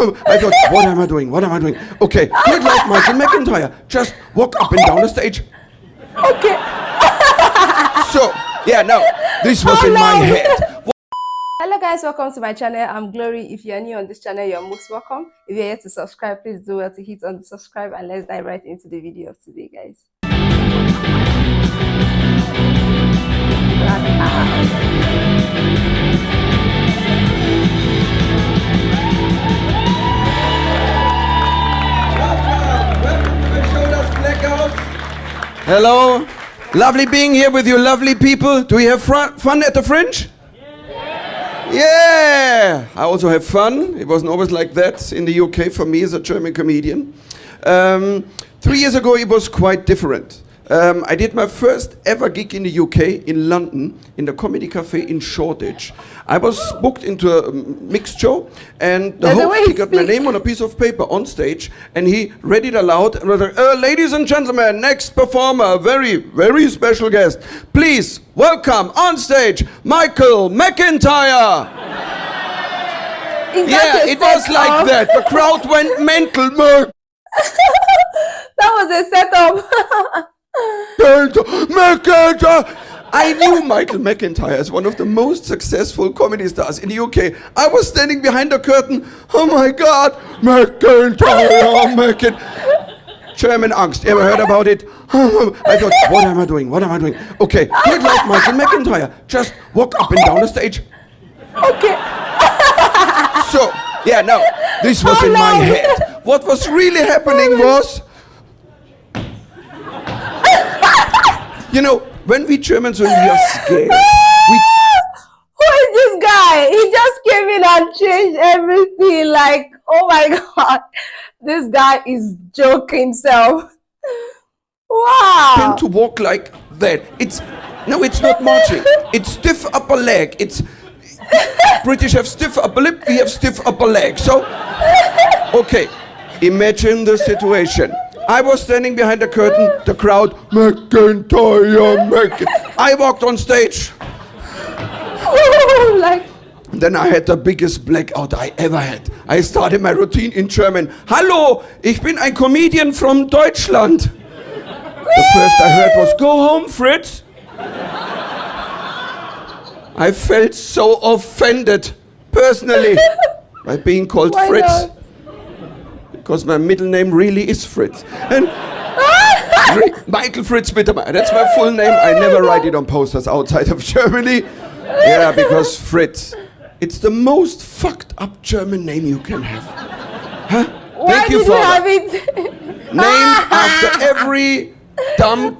I thought, what am I doing? What am I doing? Okay, do it like Michael McIntyre. Just walk up and down the stage. Okay. So, yeah, no, this was in my head. Hello guys, welcome to my channel. I'm Glory. If you're new on this channel, you're most welcome. If you're here to subscribe, please do well to hit on the subscribe, and let's dive right into the video of today, guys. Blackout. Hello, lovely being here with you lovely people. Do you have fun at the Fringe? Yeah, I also have fun. It wasn't always like that in the UK for me as a German comedian. 3 years ago it was quite different. I did my first ever gig in the UK in London in the Comedy Cafe in Shoreditch. I was booked into a mixed show, and the host, he got my name on a piece of paper on stage, and he read it aloud and was like, ladies and gentlemen, next performer, very, very special guest. Please welcome on stage, Michael McIntyre. Yeah, it was like that. The crowd went mental. That was a setup. I knew Michael McIntyre as one of the most successful comedy stars in the UK. I was standing behind the curtain. Oh my God, McIntyre, German angst. Ever heard about it? I thought, what am I doing? What am I doing? Okay, do it like Michael McIntyre. Just walk up and down the stage. Okay. So, yeah, no, this was in my head. What was really happening was, you know, when we Germans, when we are scared, Who is this guy? He just came in and changed everything. Like, oh my God, this guy is joking himself. Wow. tend to walk like that. It's not marching. It's stiff upper leg. It's British have stiff upper lip. We have stiff upper leg. So, okay, imagine the situation. I was standing behind the curtain, the crowd, McIntyre. I walked on stage. Then I had the biggest blackout I ever had. I started my routine in German. Hallo, ich bin ein Comedian from Deutschland. The first I heard was, go home, Fritz. I felt so offended, personally, by being called Fritz. Not? Because my middle name really is Fritz. And Michael Fritz Mittermeier, that's my full name. I never write it on posters outside of Germany. Yeah, because Fritz, it's the most fucked up German name you can have. Huh? Why Thank you, did you Father. have it? Named after every dumb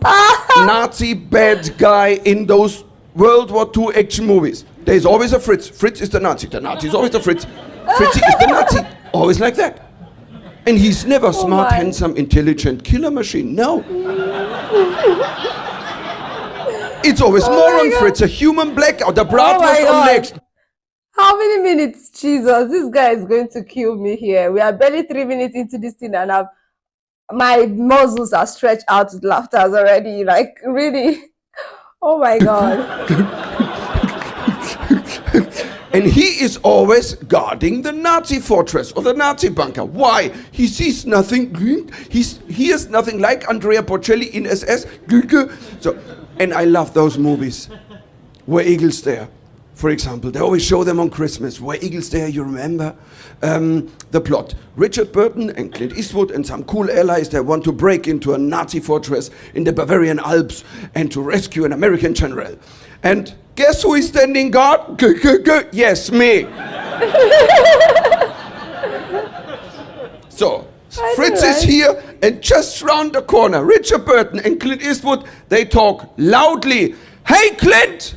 Nazi bad guy in those World War II action movies. There's always a Fritz. Fritz is the Nazi. The Nazi is always the Fritz. Fritzy is the Nazi. Always like that. And he's never smart, handsome, intelligent killer machine. No. It's always moron Fritz, a human blackout, the bratwurst on legs. How many minutes? Jesus, this guy is going to kill me here. We are barely 3 minutes into this thing, and my muscles are stretched out with laughter already. Like, really? Oh my God. And he is always guarding the Nazi fortress or the Nazi bunker. Why? He sees nothing. He hears nothing, like Andrea Bocelli in SS. So, and I love those movies. Where Eagles Dare, for example. They always show them on Christmas. Where Eagles Dare, you remember? The plot. Richard Burton and Clint Eastwood and some cool allies, they want to break into a Nazi fortress in the Bavarian Alps and to rescue an American general. And guess who is standing guard? Yes, me. So, Fritz is here, and just round the corner, Richard Burton and Clint Eastwood, they talk loudly. Hey, Clint!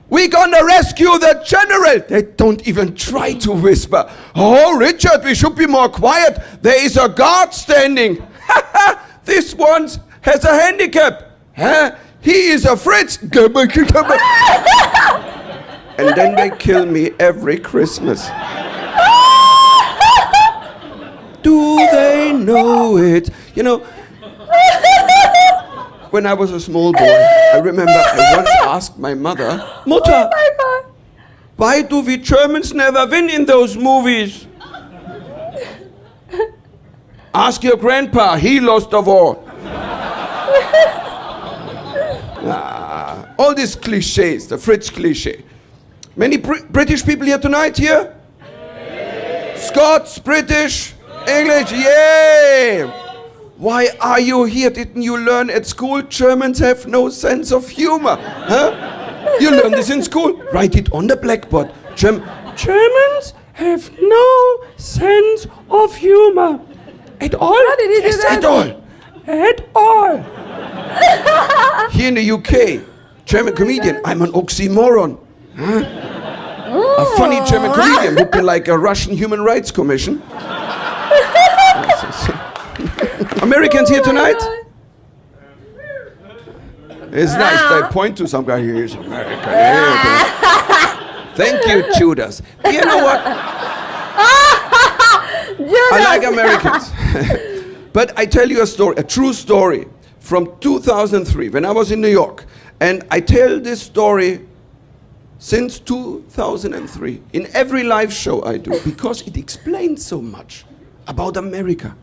We're gonna rescue the general! They don't even try to whisper. Oh, Richard, we should be more quiet. There is a guard standing. This one has a handicap. Huh? He is a Fritz. And then they kill me every Christmas. Do they know it? You know, when I was a small boy, I remember I once asked my mother, Mutter, why do we Germans never win in those movies? Ask your grandpa, he lost the war. All these cliches, the Fritz cliche. Many British people here tonight here? Scots, British, English, yay! Why are you here? Didn't you learn at school Germans have no sense of humor? Huh? You learned this in school? Write it on the blackboard. Germans have no sense of humor. At all? How did he do Yes, that? at all. At all. Here in the UK, German comedian, I'm an oxymoron. Huh? A funny German comedian would be like a Russian human rights commission. Americans here tonight? It's nice. They point to some guy here. He's American. Thank you, Judas. You know what? I like Americans. But I tell you a story, a true story from 2003 when I was in New York. And I tell this story since 2003 in every live show I do because it explains so much about America.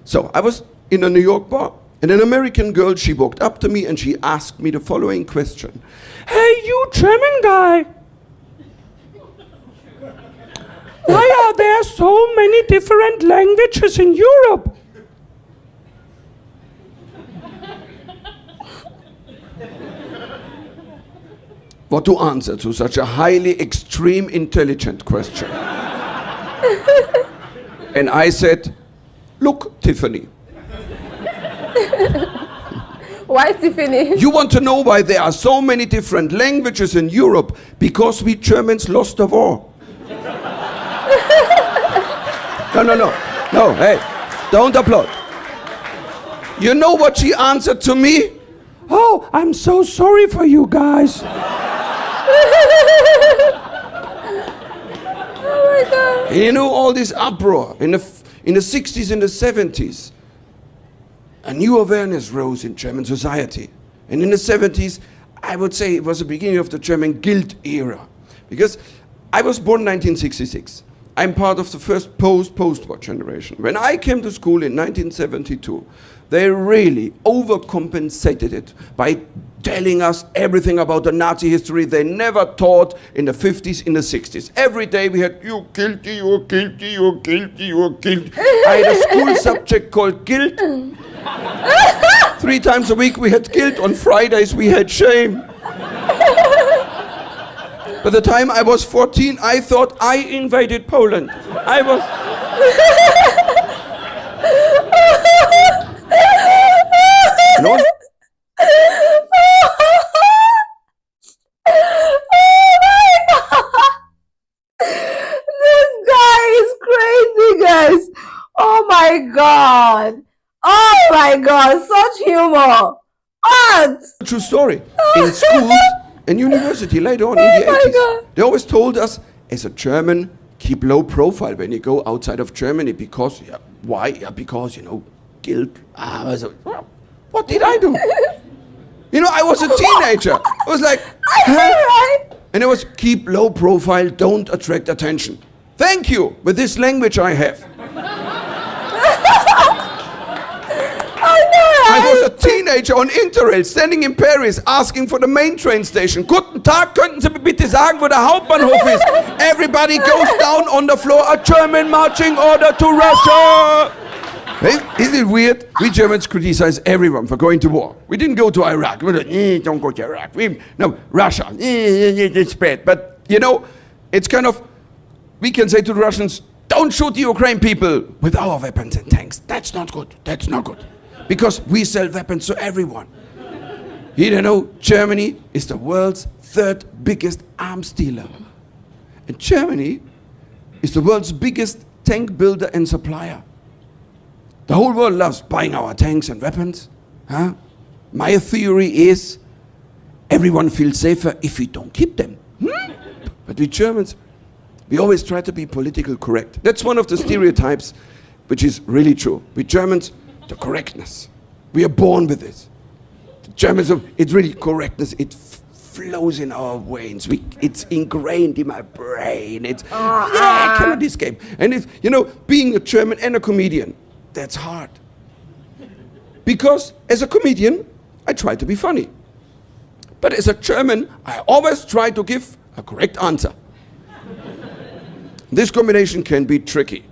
So I was in a New York bar and an American girl, she walked up to me and she asked me the following question. Hey, you German guy. Why are there so many different languages in Europe? What to answer to such a highly extreme intelligent question? And I said, look, Tiffany. Why Tiffany? You want to know why there are so many different languages in Europe? Because we Germans lost the war. No, hey, don't applaud. You know what she answered to me? Oh, I'm so sorry for you guys. Oh my God. You know, all this uproar in the 60s and the 70s. A new awareness rose in German society. And in the 70s, I would say it was the beginning of the German guilt era. Because I was born in 1966. I'm part of the first post-war generation. When I came to school in 1972, they really overcompensated it by telling us everything about the Nazi history they never taught in the 50s, in the 60s. Every day we had, you guilty, you're guilty, you're guilty, you're guilty. I had a school subject called guilt. 3 times a week we had guilt. On Fridays we had shame. By the time I was 14, I thought I invaded Poland. I was... No? This guy is crazy, guys. Oh my God. Oh my God. Such humor. What? True story. In schools and university later on in the my 80s, God. they always told us, as a German, keep low profile when you go outside of Germany because, why? Yeah, because, guilt. What did I do? I was a teenager. I was like, huh? Right? And it was keep low profile, don't attract attention. Thank you, with this language I have. I was a teenager on Interrail, standing in Paris, asking for the main train station. Guten Tag, könnten Sie mir bitte sagen, wo der Hauptbahnhof ist? Everybody goes down on the floor, a German marching order to Russia. Hey, isn't it weird? We Germans criticize everyone for going to war. We didn't go to Iraq. We don't, don't go to Iraq. No, Russia, it's bad. But, it's kind of, we can say to the Russians, don't shoot the Ukraine people with our weapons and tanks. That's not good. That's not good. Because we sell weapons to everyone. Germany is the world's 3rd biggest arms dealer. And Germany is the world's biggest tank builder and supplier. The whole world loves buying our tanks and weapons. Huh? My theory is everyone feels safer if we don't keep them. But we Germans, we always try to be politically correct. That's one of the stereotypes which is really true. We Germans, the correctness. We are born with this. The Germans, it's really correctness. It flows in our veins. It's ingrained in my brain. I cannot escape. And if, being a German and a comedian, That's hard. Because as a comedian, I try to be funny. But as a German, I always try to give a correct answer. This combination can be tricky.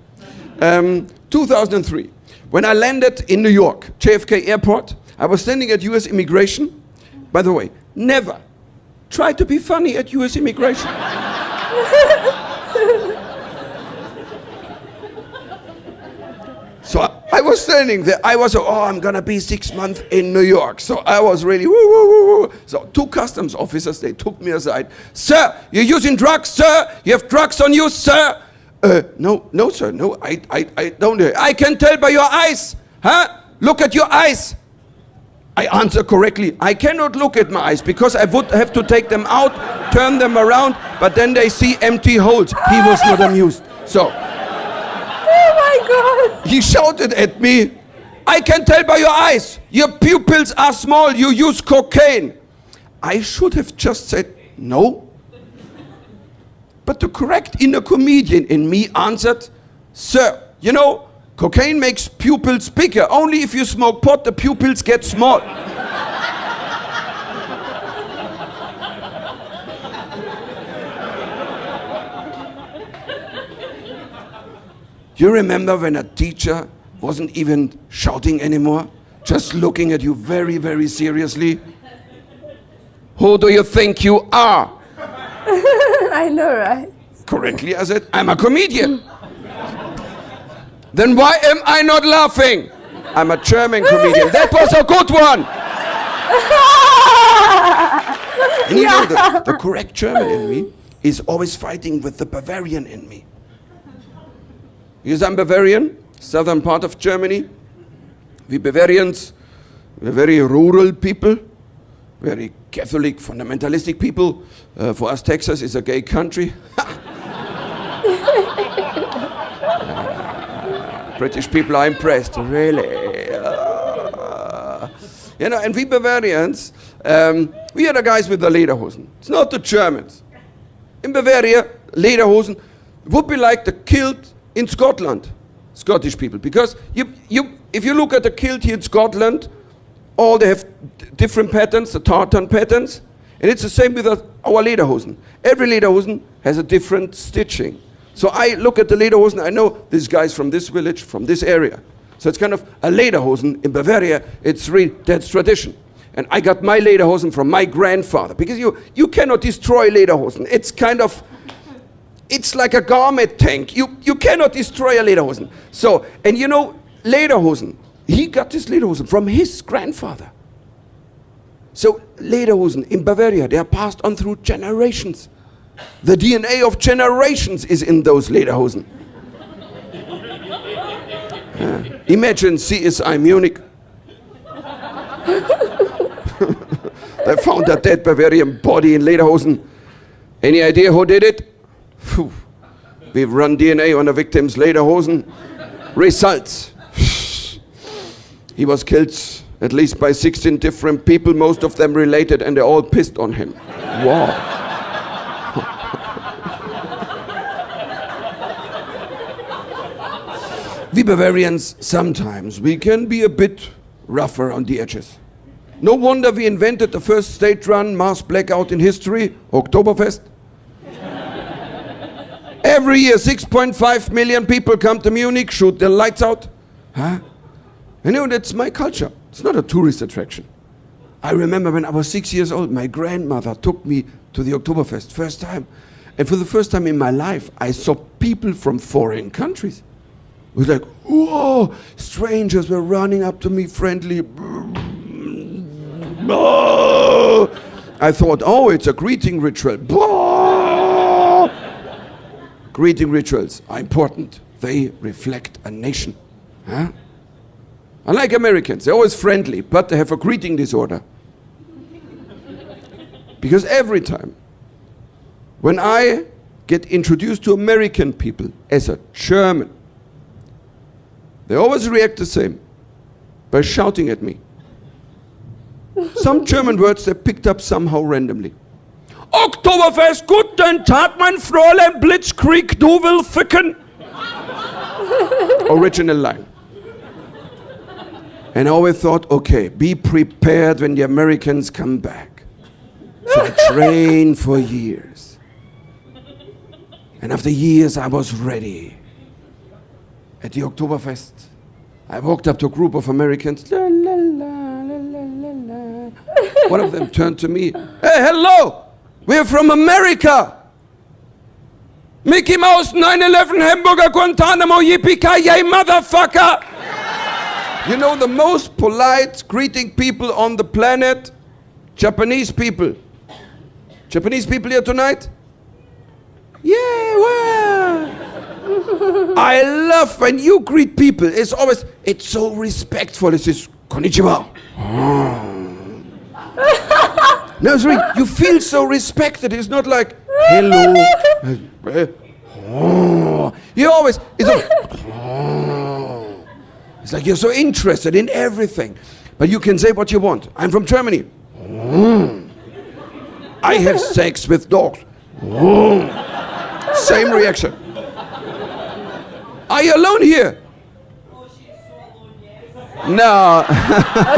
2003, when I landed in New York, JFK Airport, I was standing at US Immigration. By the way, never try to be funny at US Immigration. So I was standing there. I was, I'm gonna be 6 months in New York. So I was really, woo, woo, woo, woo. So 2 customs officers, they took me aside. Sir, you're using drugs, sir? You have drugs on you, sir? No, sir, no, I don't. I can tell by your eyes, huh? Look at your eyes. I answer correctly. I cannot look at my eyes because I would have to take them out, turn them around, but then they see empty holes. He was not amused. So. Oh my God! He shouted at me, I can tell by your eyes, your pupils are small, you use cocaine. I should have just said no. But the correct inner comedian in me answered, sir, you know, cocaine makes pupils bigger. Only if you smoke pot, the pupils get small. You remember when a teacher wasn't even shouting anymore? Just looking at you very, very seriously? Who do you think you are? I know, right? Correctly, I said, I'm a comedian. Then why am I not laughing? I'm a German comedian. That was a good one. And you know, the correct German in me is always fighting with the Bavarian in me. Because I'm Bavarian, southern part of Germany. We Bavarians, we're very rural people, very Catholic, fundamentalistic people. For us, Texas is a gay country. British people are impressed, really. You know, and we Bavarians, we are the guys with the lederhosen. It's not the Germans. In Bavaria, lederhosen would be like the kilt in Scotland, Scottish people, because if you look at the kilt here in Scotland, all they have different patterns, the tartan patterns, and it's the same with our lederhosen. Every lederhosen has a different stitching. So I look at the lederhosen, I know this guy's from this village, from this area. So it's kind of a lederhosen in Bavaria, that's tradition. And I got my lederhosen from my grandfather, because you cannot destroy lederhosen. It's kind of, it's like a garment tank. You cannot destroy a lederhosen. So, and you know, lederhosen, he got this lederhosen from his grandfather. So lederhosen in Bavaria, they are passed on through generations. The DNA of generations is in those lederhosen. Imagine CSI Munich. They found a dead Bavarian body in lederhosen. Any idea who did it? Phew. We've run DNA on the victim's lederhosen. Results. He was killed at least by 16 different people, most of them related, and they all pissed on him. Wow. We Bavarians, sometimes we can be a bit rougher on the edges. No wonder we invented the first state-run mass blackout in history, Octoberfest. Every year, 6.5 million people come to Munich, shoot their lights out. Huh? You know, that's my culture. It's not a tourist attraction. I remember when I was 6 years old, my grandmother took me to the Octoberfest, first time. And for the first time in my life, I saw people from foreign countries. It was like, whoa, strangers were running up to me friendly. I thought, oh, it's a greeting ritual. Greeting rituals are important. They reflect a nation. Huh? Unlike Americans, they're always friendly, but they have a greeting disorder. Because every time when I get introduced to American people as a German, they always react the same, by shouting at me. Some German words they picked up somehow randomly. Oktoberfest, guten Tag, mein Fräulein, Blitzkrieg, du will ficken. Original line. And I always thought, okay, be prepared when the Americans come back. So I trained for years. And after years, I was ready. At the Octoberfest, I walked up to a group of Americans. La, la, la, la, la, la, la. One of them turned to me. Hey, hello! We're from America! Mickey Mouse, 9/11, Hamburger, Guantanamo, yippee-ki-yay, motherfucker! You know the most polite greeting people on the planet? Japanese people. Japanese people here tonight? Yeah, well. I love when you greet people. It's so respectful. It's this konnichiwa. No, it's really, you feel so respected. It's not like hello. It's like you're so interested in everything. But you can say what you want. I'm from Germany. I have sex with dogs. Same reaction. Are you alone here? Oh, she's so alone, yes. No.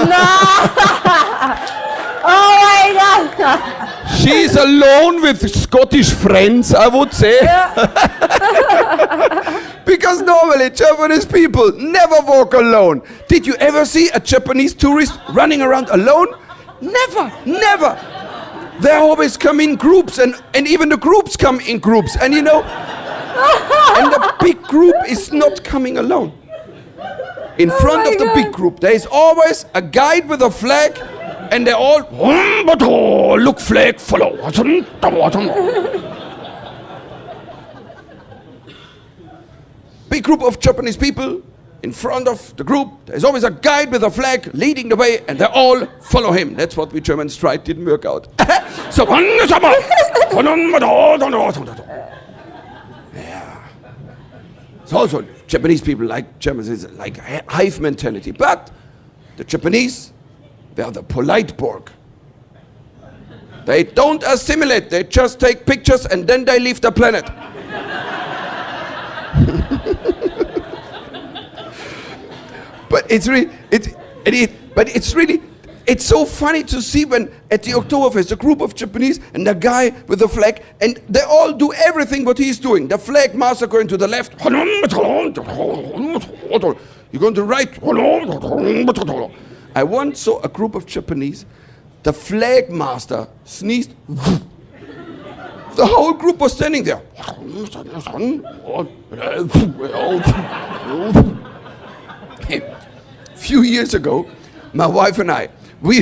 No! Oh my God! She's alone with Scottish friends, I would say. Because normally Japanese people never walk alone. Did you ever see a Japanese tourist running around alone? Never, never. They always come in groups, and even the groups come in groups. And you know, and the big group is not coming alone. In front of the big group, there is always a guide with a flag, and they all look flag, follow. Big group of Japanese people in front of the group. There's always a guide with a flag leading the way, and they all follow him. That's what we Germans tried, didn't work out. So, yeah. So also, Japanese people like Germans, is like hive mentality. But the Japanese, they are the polite Borg. They don't assimilate. They just take pictures and then they leave the planet. But it's so funny to see when at the Octoberfest, a group of Japanese and a guy with a flag, and they all do everything what he's doing. The flag master going to the left. You're going to the right. I once saw a group of Japanese. The flag master sneezed. The whole group was standing there. A few years ago, my wife and I, we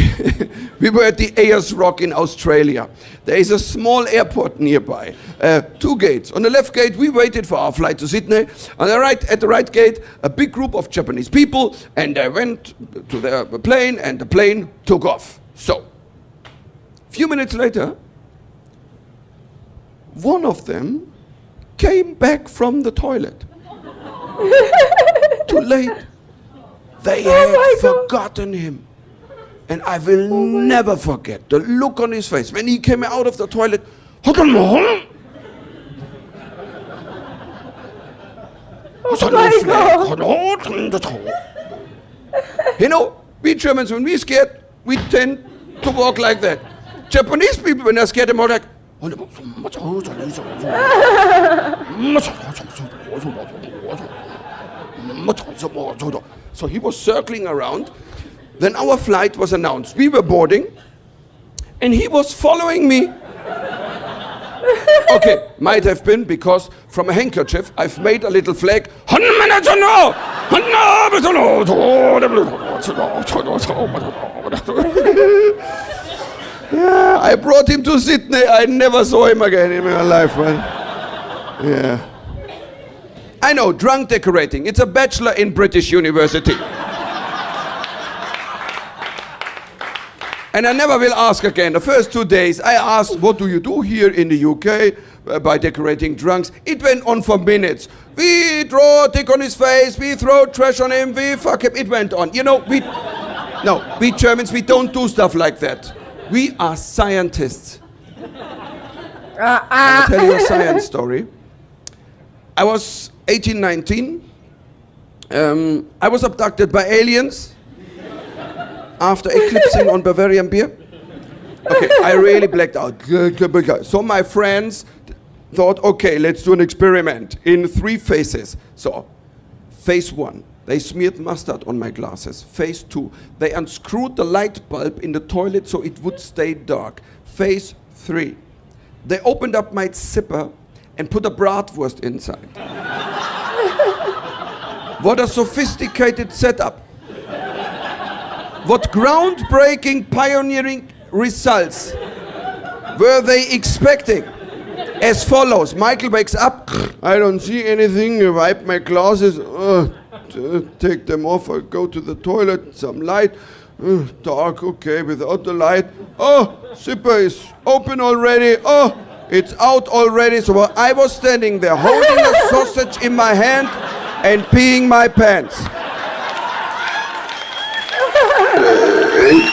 were at the Ayers Rock in Australia. There is a small airport nearby, 2 gates. On the left gate, we waited for our flight to Sydney. On the right, at the right gate, a big group of Japanese people, and they went to their plane, and the plane took off. So, a few minutes later, one of them came back from the toilet. Too late. They had forgotten him. And I will never forget the look on his face when he came out of the toilet. You know, we Germans, when we're scared, we tend to walk like that. Japanese people, when they're scared, they're more like, so he was circling around. Then our flight was announced. We were boarding, and he was following me. Okay, might have been because from a handkerchief I've made a little flag. Yeah, I brought him to Sydney. I never saw him again in my life, man. Yeah. I know, drunk decorating. It's a bachelor in British University. And I never will ask again. The first 2 days, I asked, what do you do here in the UK by decorating drunks? It went on for minutes. We draw a tick on his face, we throw trash on him, we fuck him. It went on. You know, we Germans, we don't do stuff like that. We are scientists. I'll tell you a science story. I was 18, 19. I was abducted by aliens. after eclipsing on Bavarian beer. Okay, I really blacked out. So my friends thought, okay, let's do an experiment in 3 phases. So, phase 1, they smeared mustard on my glasses. Phase 2, they unscrewed the light bulb in the toilet so it would stay dark. Phase 3, they opened up my zipper and put a bratwurst inside. What a sophisticated setup. What groundbreaking, pioneering results were they expecting? As follows: Michael wakes up, I don't see anything, I wipe my glasses, take them off, I go to the toilet, some light, dark, okay, without the light. Oh, zipper is open already, oh, it's out already. So I was standing there holding a sausage in my hand and peeing my pants.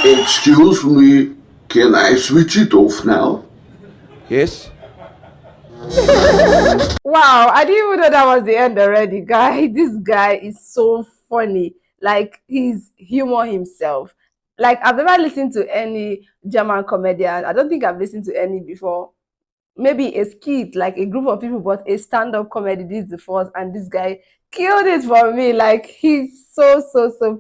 Excuse me, can I switch it off now? Yes? Wow, I didn't even know that was the end already, guy. This guy is so funny. Like, he's humor himself. Like, I've never listened to any German comedian. I don't think I've listened to any before. Maybe a skit, like a group of people, but a stand-up comedy, this is the first, and this guy killed it for me. Like, he's so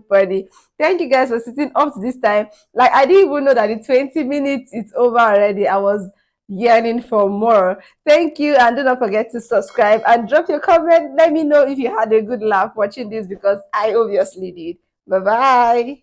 funny. Thank you guys for sitting up to this time. Like, I didn't even know that in 20 minutes it's over already. I was yearning for more. Thank you, and do not forget to subscribe and drop your comment. Let me know if you had a good laugh watching this, because I obviously did. Bye bye.